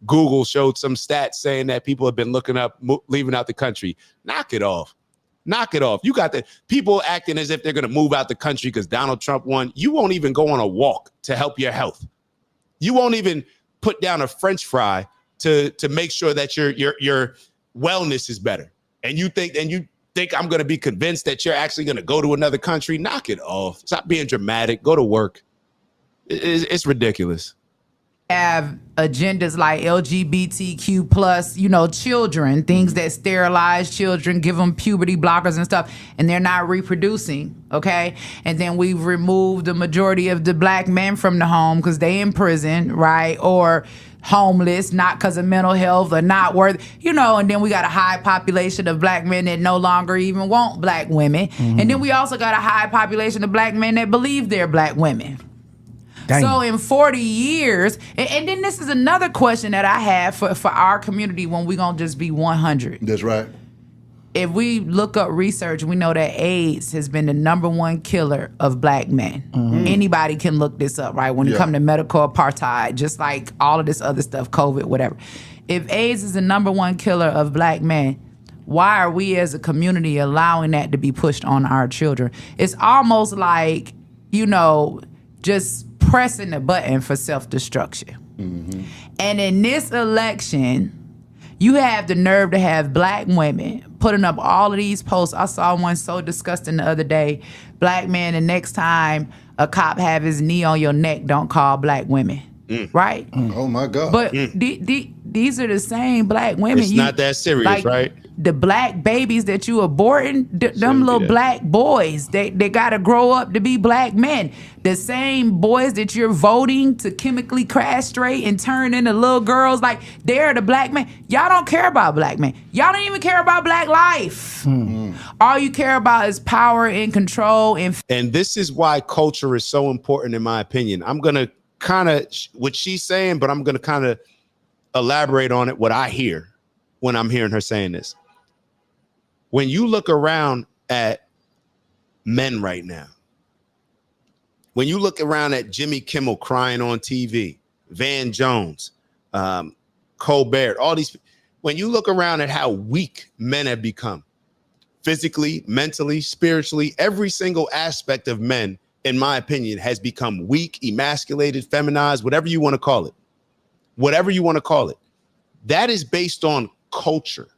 Google showed some stats saying that people have been looking up leaving out the country. Knock it off. Knock it off. You got the people acting as if they're going to move out the country because Donald Trump won. You won't even go on a walk to help your health. You won't even put down a French fry to make sure that your wellness is better. And you think I'm going to be convinced that you're actually going to go to another country? Knock it off. Stop being dramatic. Go to work. It's ridiculous. Have agendas like LGBTQ plus, children, things that sterilize children, give them puberty blockers and stuff, and they're not reproducing, okay? And then we've removed the majority of the black men from the home because they in prison, right? Or homeless, not because of mental health or not worth, and then we got a high population of black men that no longer even want black women. Mm-hmm. And then we also got a high population of black men that believe they're black women. Dang. So in 40 years, and then this is another question that I have for our community when we're going to just be 100. That's right. If we look up research, we know that AIDS has been the #1 killer of black men. Mm-hmm. Anybody can look this up, right? When it comes to medical apartheid, just like all of this other stuff, COVID, whatever. If AIDS is the #1 killer of black men, why are we as a community allowing that to be pushed on our children? It's almost like, just pressing the button for self-destruction. Mm-hmm. And in this election, you have the nerve to have black women putting up all of these posts. I saw one so disgusting the other day. Black man, the next time a cop have his knee on your neck, don't call black women. Right? Oh, my God. But these are the same black women. It's not that serious, right? The black babies that you aborting, them little black boys, they got to grow up to be black men. The same boys that you're voting to chemically castrate and turn into little girls, they're the black men. Y'all don't care about black men. Y'all don't even care about black life. Mm-hmm. All you care about is power and control. And this is why culture is so important, in my opinion. I'm going to kind of what she's saying, but I'm going to kind of elaborate on it, what I hear when I'm hearing her saying this. When you look around at men right now, when you look around at Jimmy Kimmel crying on TV, Van Jones, Colbert, all these, when you look around at how weak men have become, physically, mentally, spiritually, every single aspect of men, in my opinion, has become weak, emasculated, feminized, whatever you want to call it. Whatever you want to call it. That is based on culture.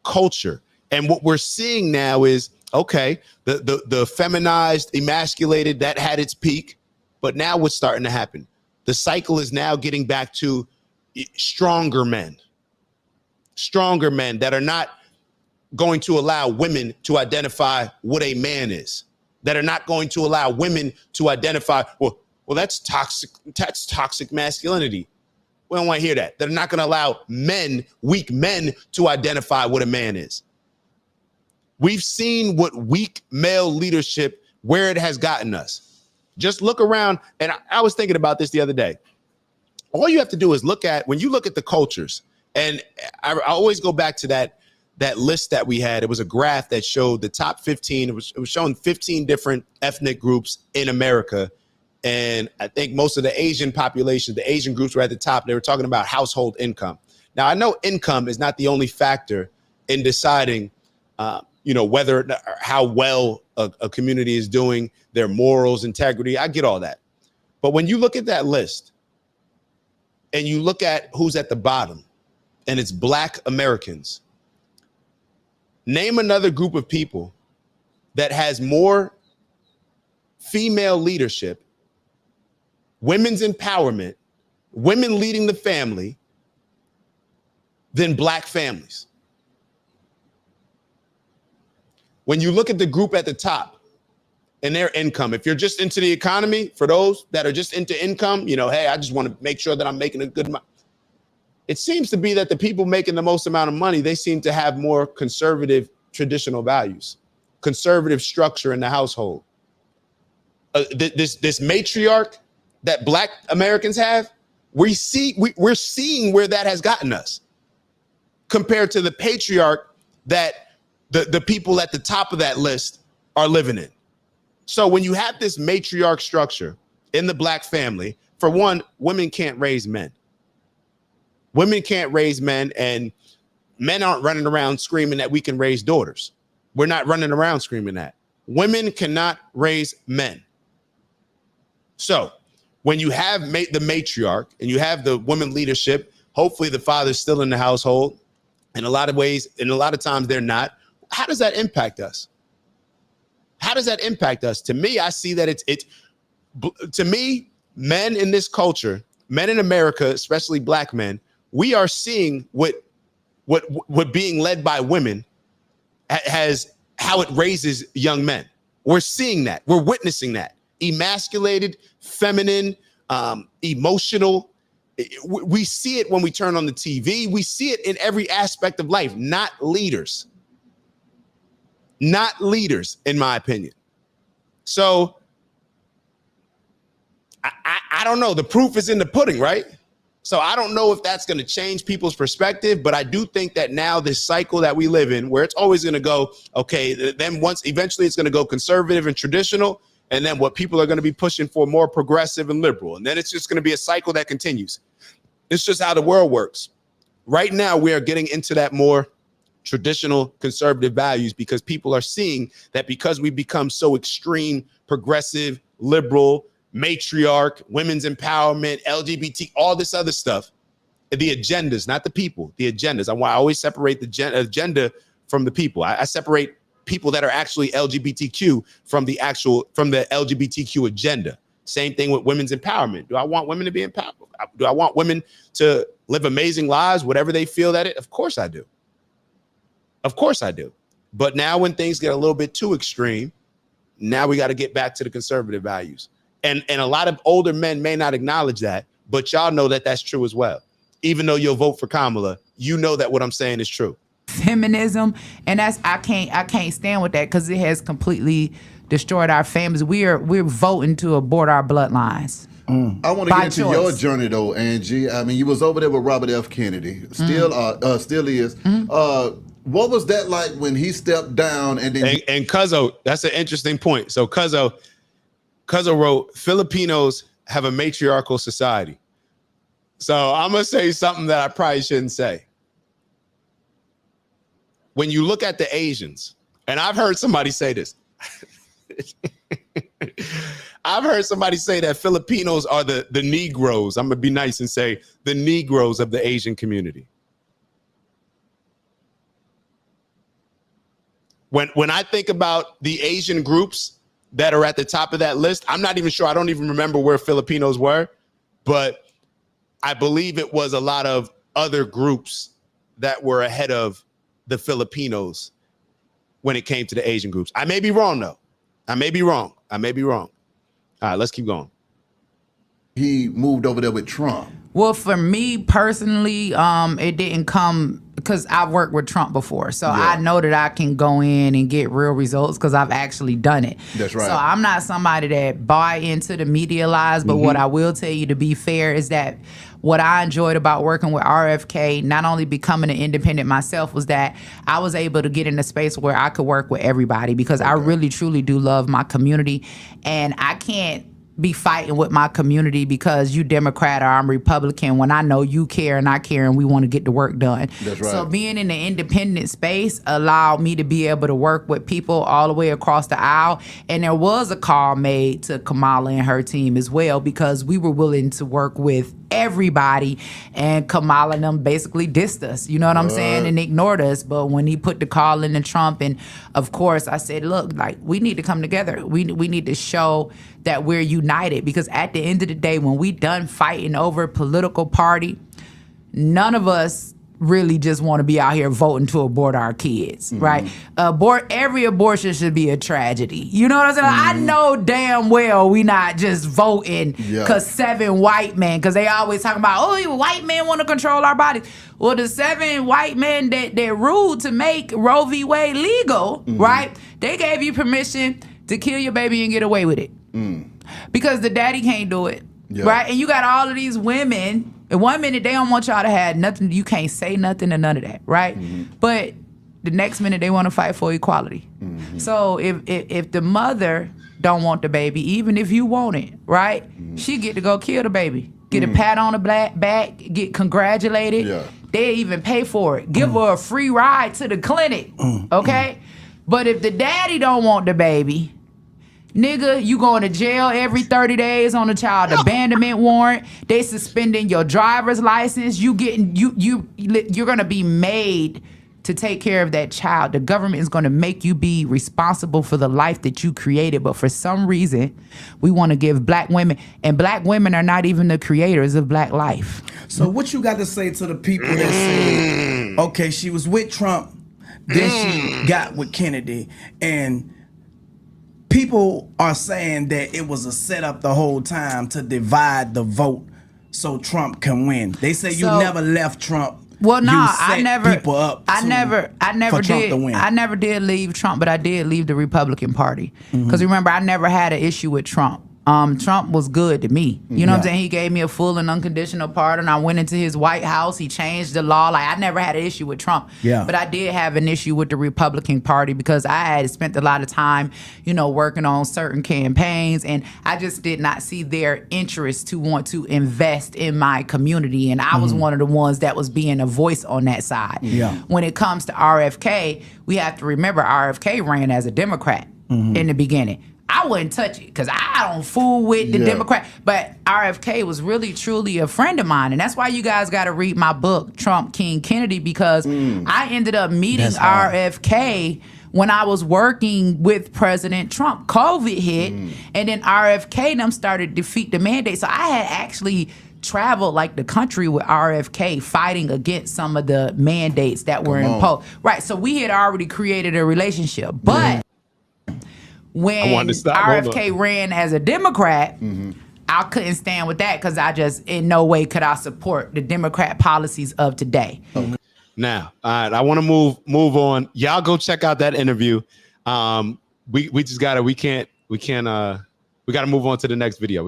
Culture. And what we're seeing now is, okay, the feminized, emasculated, that had its peak, but now what's starting to happen? The cycle is now getting back to stronger men that are not going to allow women to identify what a man is, that are not going to allow women to identify, well, that's toxic masculinity. We don't want to hear that. They're not going to allow weak men to identify what a man is. We've seen what weak male leadership, where it has gotten us. Just look around. And I was thinking about this the other day. All you have to do is when you look at the cultures, and I always go back to that list that we had. It was a graph that showed the top 15. It was showing 15 different ethnic groups in America. And I think most of the Asian population, the Asian groups were at the top. They were talking about household income. Now, I know income is not the only factor in deciding, whether how well a community is doing, their morals, integrity. I get all that. But when you look at that list and you look at who's at the bottom, and it's Black Americans, name another group of people that has more female leadership, women's empowerment, women leading the family than Black families. When you look at the group at the top and their income, if you're just into the economy, for those that are just into income, hey, I just want to make sure that I'm making a good amount. It seems to be that the people making the most amount of money, they seem to have more conservative traditional values, conservative structure in the household. This matriarch that Black Americans have, we're seeing where that has gotten us compared to the patriarch that the people at the top of that list are living in. So when you have this matriarch structure in the Black family, for one, women can't raise men. Women can't raise men, and men aren't running around screaming that we can raise daughters. We're not running around screaming that. Women cannot raise men. So when you have the matriarch and you have the women leadership, hopefully the father's still in the household. In a lot of ways, and a lot of times they're not. How does that impact us? How does that impact us? To me, I see that to me, men in this culture, men in America, especially black men, we are seeing what being led by women has, how it raises young men. We're seeing that. We're witnessing that. Emasculated, feminine, emotional. We see it when we turn on the TV. We see it in every aspect of life. Not leaders. Not leaders, in my opinion. So I don't know. The proof is in the pudding, right? So I don't know if that's going to change people's perspective, but I do think that now this cycle that we live in, where it's always going to go, okay, then eventually it's going to go conservative and traditional, and then what people are going to be pushing for more progressive and liberal. And then it's just going to be a cycle that continues. It's just how the world works. Right now, we are getting into that more traditional conservative values because people are seeing that because we become so extreme, progressive, liberal, matriarch, women's empowerment, LGBT, all this other stuff, the agendas, not the people, the agendas. I always separate the agenda from the people. I separate people that are actually LGBTQ from the LGBTQ agenda. Same thing with women's empowerment. Do I want women to be empowered? Do I want women to live amazing lives, whatever they feel that it? Of course I do. Of course I do. But now when things get a little bit too extreme, now we got to get back to the conservative values. And a lot of older men may not acknowledge that, but y'all know that that's true as well. Even though you'll vote for Kamala, you know that what I'm saying is true. Feminism, and I can't stand with that because it has completely destroyed our families. We're voting to abort our bloodlines. I want to get into your journey though, Angie. I mean, you was over there with Robert F. Kennedy, still is. What was that like when he stepped down and then? And Cuzzo, that's an interesting point. So Cuzzo wrote, Filipinos have a matriarchal society. So I'm gonna say something that I probably shouldn't say. When you look at the Asians, and I've heard somebody say this. I've heard somebody say that Filipinos are the Negroes. I'm gonna be nice and say the Negroes of the Asian community. When I think about the Asian groups that are at the top of that list, I'm not even sure. I don't even remember where Filipinos were, but I believe it was a lot of other groups that were ahead of the Filipinos when it came to the Asian groups. I may be wrong though. I may be wrong. All right, let's keep going. He moved over there with Trump. Well, for me personally, it didn't come because I've worked with Trump before. So I know that I can go in and get real results because I've actually done it. That's right. So I'm not somebody that buy into the media lies, but what I will tell you, to be fair, is that what I enjoyed about working with RFK, not only becoming an independent myself, was that I was able to get in a space where I could work with everybody because I really, truly do love my community. And I can't be fighting with my community because you Democrat or I'm Republican when I know you care and I care and we want to get the work done. That's right. So being in the independent space allowed me to be able to work with people all the way across the aisle. And there was a call made to Kamala and her team as well because we were willing to work with everybody, and Kamala and them basically dissed us, you know what I'm saying, and ignored us. But when he put the call in to Trump, and of course I said, look, like, we need to come together. We need to show that we're united, because at the end of the day, when we done fighting over political party, none of us really just want to be out here voting to abort our kids, right? Every abortion should be a tragedy. You know what I'm saying? I know damn well we not just voting because 7 white men, because they always talking about, oh, white men want to control our bodies. Well, the 7 white men that ruled to make Roe v. Wade legal, right? They gave you permission to kill your baby and get away with it. Because the daddy can't do it, right? And you got all of these women. And 1 minute they don't want y'all to have nothing, you can't say nothing or none of that, right? But the next minute they want to fight for equality. So if the mother don't want the baby, even if you want it, right? She get to go kill the baby. get a pat on the back, get congratulated. Yeah. They even pay for it. Give her a free ride to the clinic, okay? But if the daddy don't want the baby, nigga, you going to jail every 30 days on a child abandonment warrant. They suspending your driver's license. You're gonna be made to take care of that child. The government is gonna make you be responsible for the life that you created. But for some reason, we want to give black women, and black women are not even the creators of black life. So what you got to say to the people that say, okay, she was with Trump, then she got with Kennedy, and people are saying that it was a setup the whole time to divide the vote so Trump can win. They say you never left Trump. Well, no, I never. People up I never for Trump did. to win. I never did leave Trump, but I did leave the Republican Party. Because remember, I never had an issue with Trump. Trump was good to me. You know what I'm saying? He gave me a full and unconditional pardon. I went into his White House. He changed the law. Like, I never had an issue with Trump. Yeah. But I did have an issue with the Republican Party because I had spent a lot of time, working on certain campaigns, and I just did not see their interest to want to invest in my community. And I was one of the ones that was being a voice on that side. Yeah. When it comes to RFK, we have to remember RFK ran as a Democrat in the beginning. I wouldn't touch it because I don't fool with the Democrat. But RFK was really, truly a friend of mine. And that's why you guys got to read my book, Trump, King, Kennedy, because I ended up meeting RFK when I was working with President Trump. COVID hit, and then RFK and them started to defeat the mandate. So I had actually traveled like the country with RFK fighting against some of the mandates that were imposed. Right, so we had already created a relationship. But when RFK ran as a Democrat, I couldn't stand with that because I just, in no way could I support the Democrat policies of today. Now, all right, I want to move on. Y'all go check out that interview. We just gotta, we gotta move on to the next video.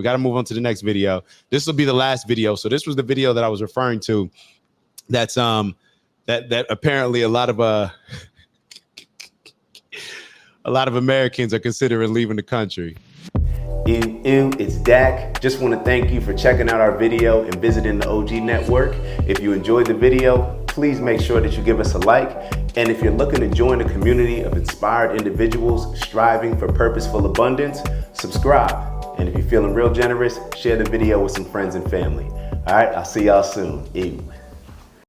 This will be the last video. So this was the video that I was referring to. That's that apparently a lot of Americans are considering leaving the country. It's Dak. Just want to thank you for checking out our video and visiting the OG Network. If you enjoyed the video, please make sure that you give us a like. And if you're looking to join a community of inspired individuals striving for purposeful abundance, subscribe. And if you're feeling real generous, share the video with some friends and family. All right, I'll see y'all soon. Ew.